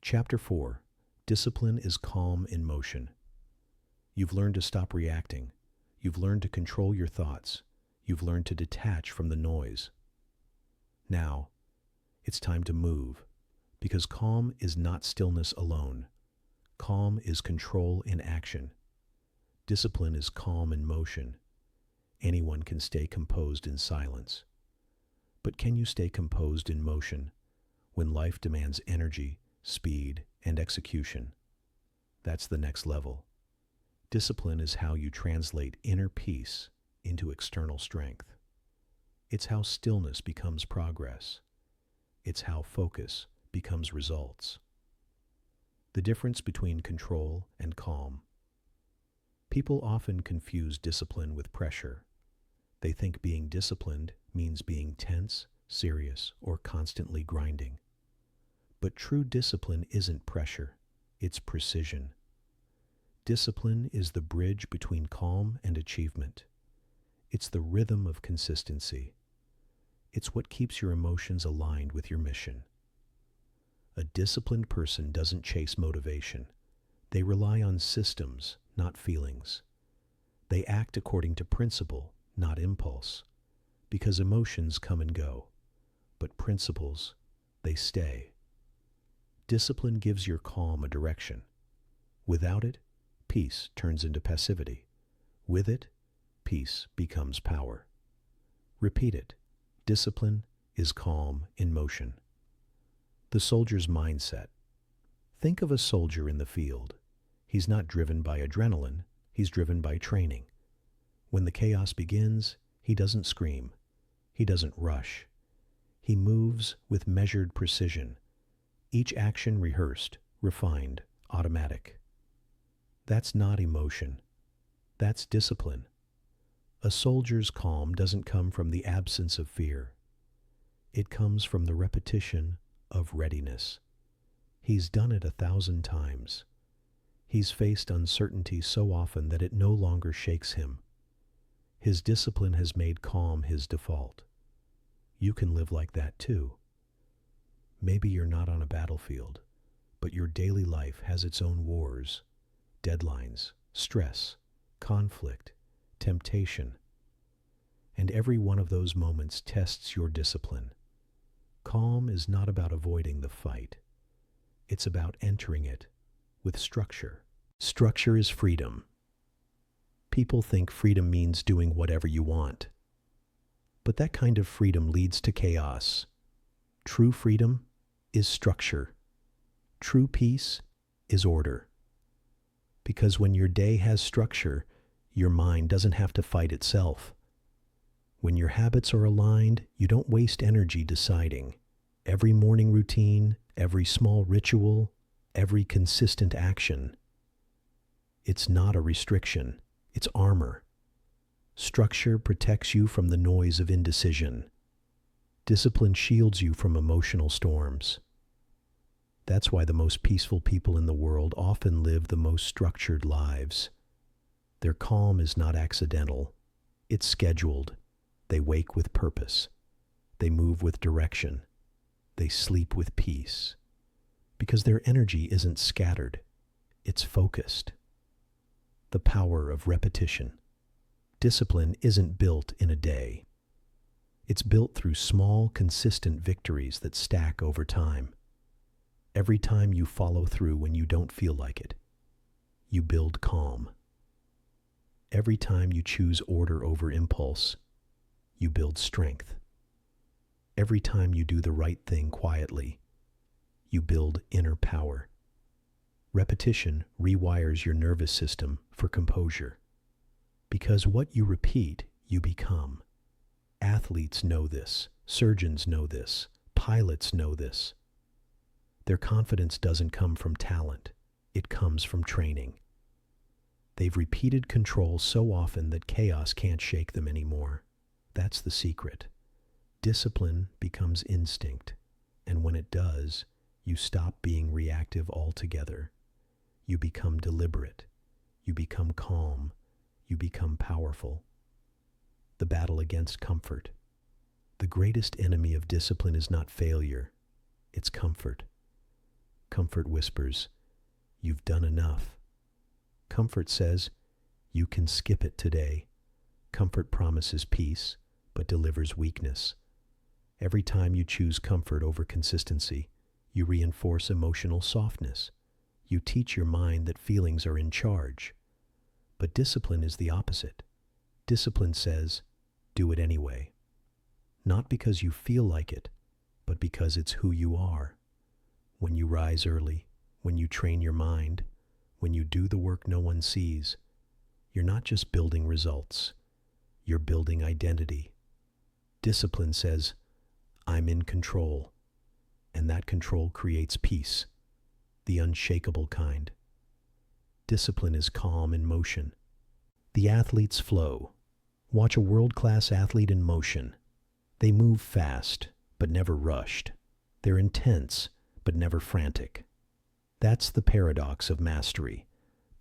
Chapter 4. Discipline is calm in motion. You've learned to stop reacting. You've learned to control your thoughts. You've learned to detach from the noise. Now, it's time to move, because calm is not stillness alone. Calm is control in action. Discipline is calm in motion. Anyone can stay composed in silence. But can you stay composed in motion when life demands energy, speed, and execution? That's the next level. Discipline is how you translate inner peace into external strength. It's how stillness becomes progress. It's how focus becomes results. The difference between control and calm. People often confuse discipline with pressure. They think being disciplined means being tense, serious, or constantly grinding. But true discipline isn't pressure, it's precision. Discipline is the bridge between calm and achievement. It's the rhythm of consistency. It's what keeps your emotions aligned with your mission. A disciplined person doesn't chase motivation. They rely on systems, not feelings. They act according to principle, not impulse, because emotions come and go, but principles, they stay. Discipline gives your calm a direction. Without it, peace turns into passivity. With it, peace becomes power. Repeat it. Discipline is calm in motion. The soldier's mindset. Think of a soldier in the field. He's not driven by adrenaline, he's driven by training. When the chaos begins, he doesn't scream. He doesn't rush. He moves with measured precision. Each action rehearsed, refined, automatic. That's not emotion. That's discipline. A soldier's calm doesn't come from the absence of fear. It comes from the repetition of readiness. He's done it 1,000 times. He's faced uncertainty so often that it no longer shakes him. His discipline has made calm his default. You can live like that too. Maybe you're not on a battlefield, but your daily life has its own wars, deadlines, stress, conflict, temptation. And every one of those moments tests your discipline. Calm is not about avoiding the fight. It's about entering it with structure. Structure is freedom. People think freedom means doing whatever you want. But that kind of freedom leads to chaos. True freedom is structure. True peace is order. Because when your day has structure, your mind doesn't have to fight itself. When your habits are aligned, you don't waste energy deciding. Every morning routine, every small ritual, every consistent action. It's not a restriction, it's armor. Structure protects you from the noise of indecision. Discipline shields you from emotional storms. That's why the most peaceful people in the world often live the most structured lives. Their calm is not accidental, it's scheduled. They wake with purpose. They move with direction. They sleep with peace. Because their energy isn't scattered, it's focused. The power of repetition. Discipline isn't built in a day. It's built through small, consistent victories that stack over time. Every time you follow through when you don't feel like it, you build calm. Every time you choose order over impulse, you build strength. Every time you do the right thing quietly, you build inner power. Repetition rewires your nervous system for composure. Because what you repeat, you become. Athletes know this. Surgeons know this. Pilots know this. Their confidence doesn't come from talent. It comes from training. They've repeated control so often that chaos can't shake them anymore. That's the secret. Discipline becomes instinct, and when it does, you stop being reactive altogether. You become deliberate. You become calm. You become powerful. The battle against comfort. The greatest enemy of discipline is not failure, it's comfort. Comfort whispers, "You've done enough." Comfort says, "You can skip it today." Comfort promises peace, but delivers weakness. Every time you choose comfort over consistency, you reinforce emotional softness. You teach your mind that feelings are in charge. But discipline is the opposite. Discipline says, do it anyway. Not because you feel like it, but because it's who you are. When you rise early, when you train your mind, when you do the work no one sees, you're not just building results, you're building identity. Discipline says, I'm in control, and that control creates peace, the unshakable kind. Discipline is calm in motion. The athlete's flow. Watch a world-class athlete in motion. They move fast, but never rushed. They're intense, but never frantic. That's the paradox of mastery.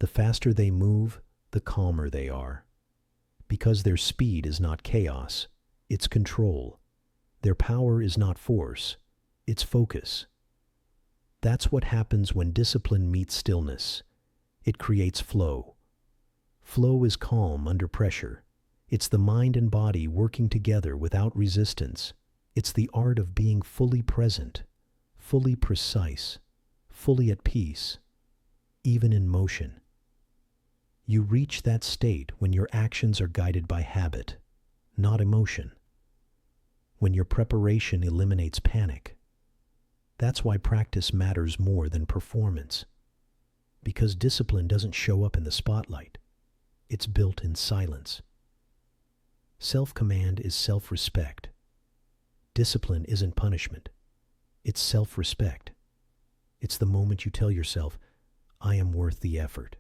The faster they move, the calmer they are. Because their speed is not chaos, it's control. Their power is not force, it's focus. That's what happens when discipline meets stillness. It creates flow. Flow is calm under pressure. It's the mind and body working together without resistance. It's the art of being fully present, fully precise, fully at peace, even in motion. You reach that state when your actions are guided by habit, not emotion. When your preparation eliminates panic. That's why practice matters more than performance. Because discipline doesn't show up in the spotlight. It's built in silence. Self-command is self-respect. Discipline isn't punishment. It's self-respect. It's the moment you tell yourself, I am worth the effort.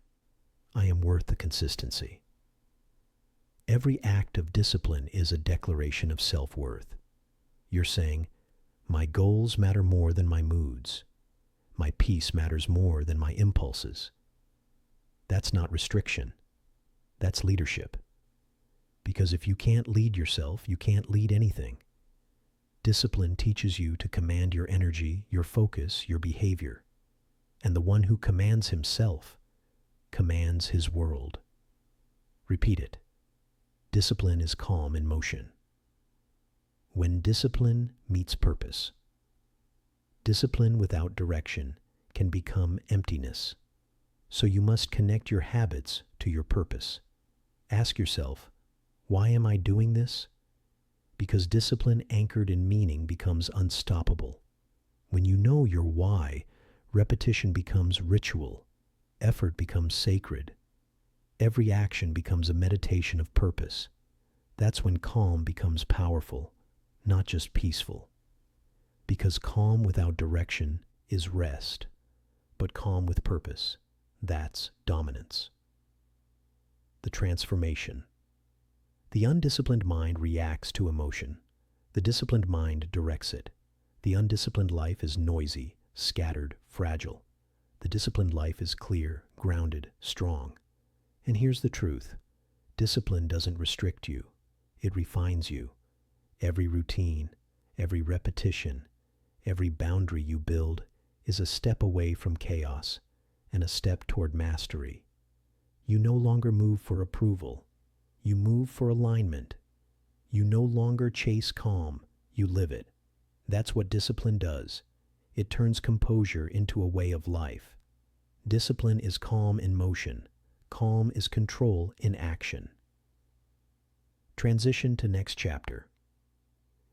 I am worth the consistency. Every act of discipline is a declaration of self-worth. You're saying, my goals matter more than my moods. My peace matters more than my impulses. That's not restriction. That's leadership. Because if you can't lead yourself, you can't lead anything. Discipline teaches you to command your energy, your focus, your behavior. And the one who commands himself commands his world. Repeat it. Discipline is calm in motion. When discipline meets purpose. Discipline without direction can become emptiness. So you must connect your habits to your purpose. Ask yourself, why am I doing this? Because discipline anchored in meaning becomes unstoppable. When you know your why, repetition becomes ritual. Effort becomes sacred. Every action becomes a meditation of purpose. That's when calm becomes powerful, not just peaceful. Because calm without direction is rest, but calm with purpose, that's dominance. The transformation. The undisciplined mind reacts to emotion. The disciplined mind directs it. The undisciplined life is noisy, scattered, fragile. The disciplined life is clear, grounded, strong. And here's the truth. Discipline doesn't restrict you. It refines you. Every routine, every repetition, every boundary you build is a step away from chaos and a step toward mastery. You no longer move for approval. You move for alignment. You no longer chase calm. You live it. That's what discipline does. It turns composure into a way of life. Discipline is calm in motion. Calm is control in action. Transition to next chapter.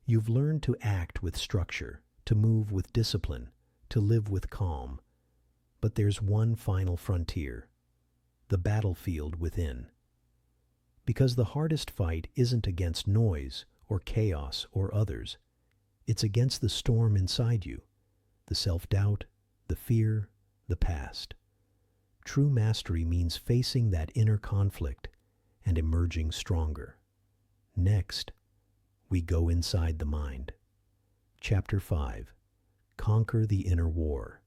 You've learned to act with structure, to move with discipline, to live with calm. But there's one final frontier, the battlefield within. Because the hardest fight isn't against noise or chaos or others. It's against the storm inside you, the self-doubt, the fear, the past. True mastery means facing that inner conflict and emerging stronger. Next, we go inside the mind. Chapter 5. Conquer the inner war.